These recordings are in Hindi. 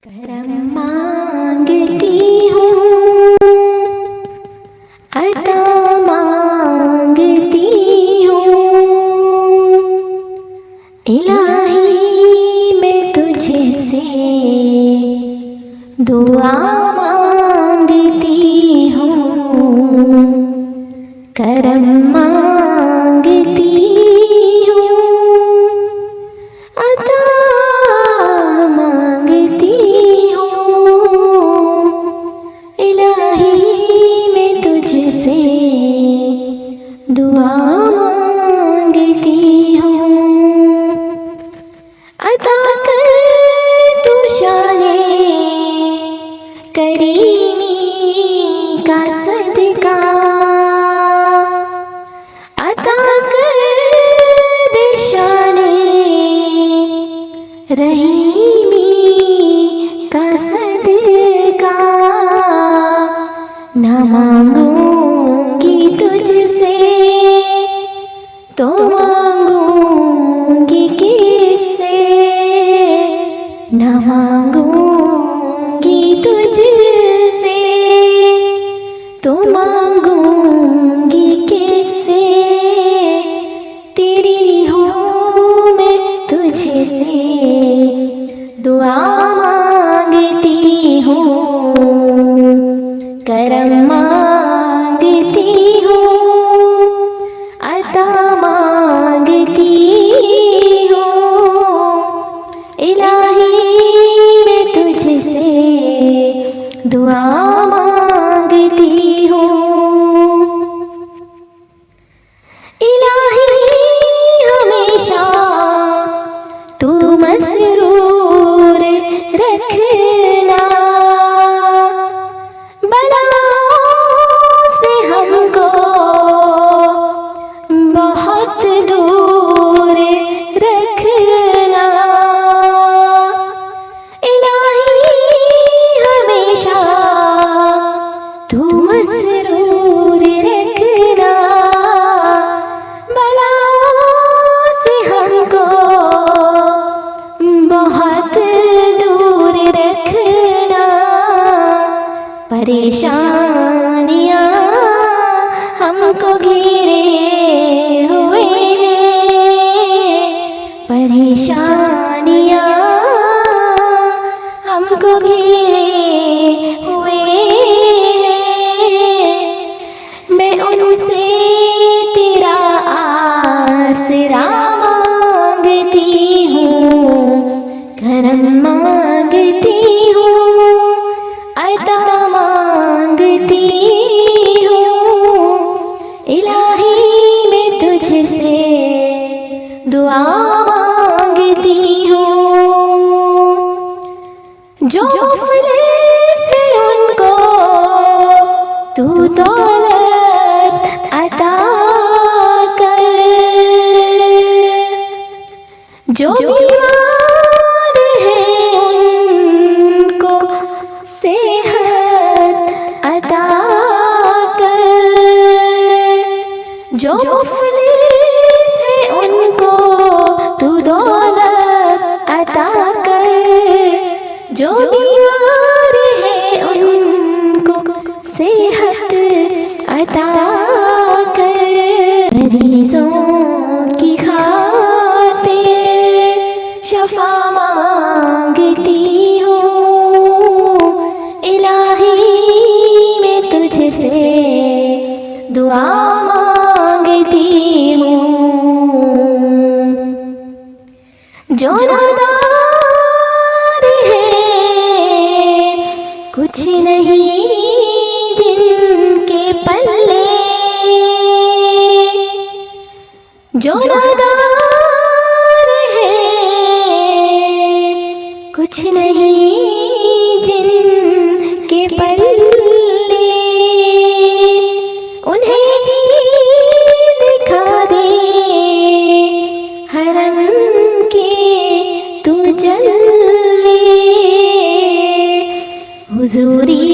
करम मांगती हूँ, अता मांगती हूँ। इलाही मैं तुझसे दुआ मांगती हूँ, करम मांगती हूँ, अता मांगती हूँ। इलाही मैं तुझसे दुआ मांगती हूँ, अता कर तू शाने करीमी का सदका, अता कर दे शाने रहीमी का सदका। ना मांगूंगी तुझसे तो मांगूंगी किससे, ना मांगूंगी तुझसे तो मांगूंगी किससे। तेरी हूँ मैं तुझसे दुआ मांगती हूँ, करम मांगती हूँ, अता मांगती हूँ। इलाही मैं तुझसे दुआ मांगती हूँ। इलाही हमेशा तू मसरूर रखना, बलाओं से हमको बहुत दूर रखना। इलाही हमेशा तू मसरूर रखना, बलाओं से हमको बहुत दूर रखना। परेशानियाँ हमको घेरे हुए हैं, परेशानियाँ हमको घेरे हुए हैं। मैं उनसे तेरा आसरा मांगती हूँ, करम मांगती हूँ, अता मांगती हूँ। इलाही मैं तुझसे दुआ मांगती हूँ। जो मुफलिस है उनको तू दौलत अता कर, जो बीमार है उनको सेहत अता कर, जो मुफलिस है उनको तू दौलत अता कर, जो बीमार है उनको सेहत अता कर। मरीजों की खातिर शफा मांगती हूँ, इलाही मैं तुझसे दुआ मांगती हूँ। जो नादान है कुछ नहीं जिनके पल्ले, जो नादान है कुछ नहीं जिनके पल्ले, उन्हें भी दिखा दे हरम के तू जलवे। हुजूरी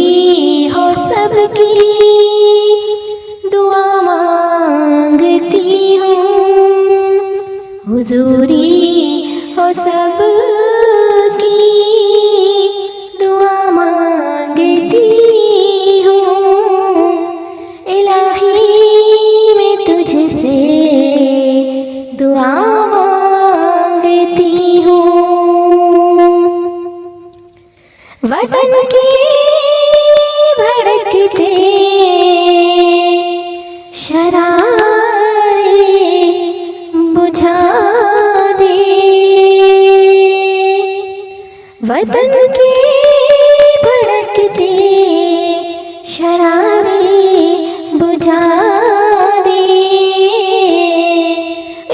हो सबकी दुआ मांगती हूँ, हुजूरी हो सबकी वतन की भड़कते शरारे बुझा दे, वतन की भड़कते शरारे बुझा दे,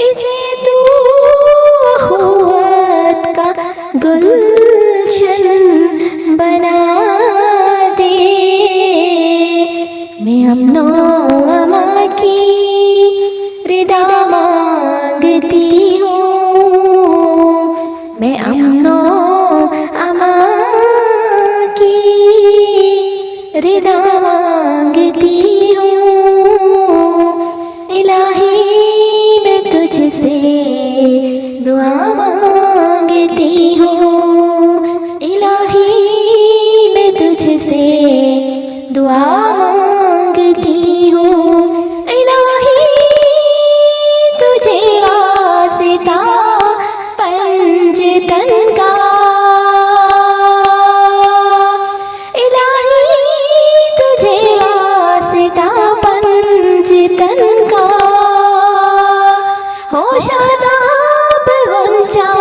इसे तू अख़ुवत का गुलशन बना दे। मैं अमनो अमा की रिदा मांगती हूँ, मैं अमनो अमा की रिदा मांगती हूँ। इलाही मैं तुझसे दुआ मांगती हूँ, इलाही मैं तुझसे दुआ मांगती हूँ। इलाही तुझे वास्ता पंजतन का, इलाही तुझे वास्ता पंजतन का, हो शादाब गुंजा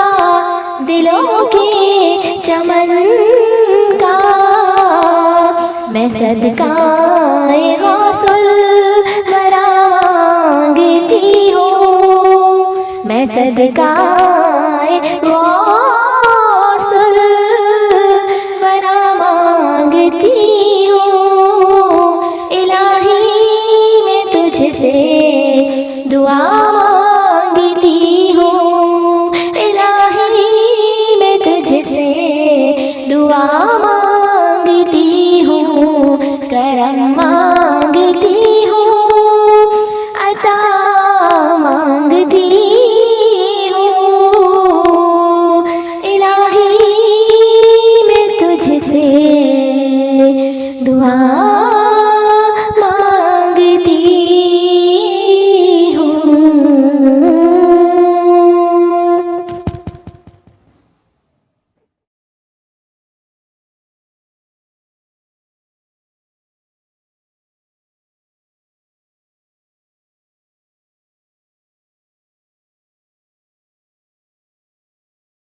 दिलों के चमन का। मैं सदकाए गौसुल वरा मांगती हूँ, मैं सदका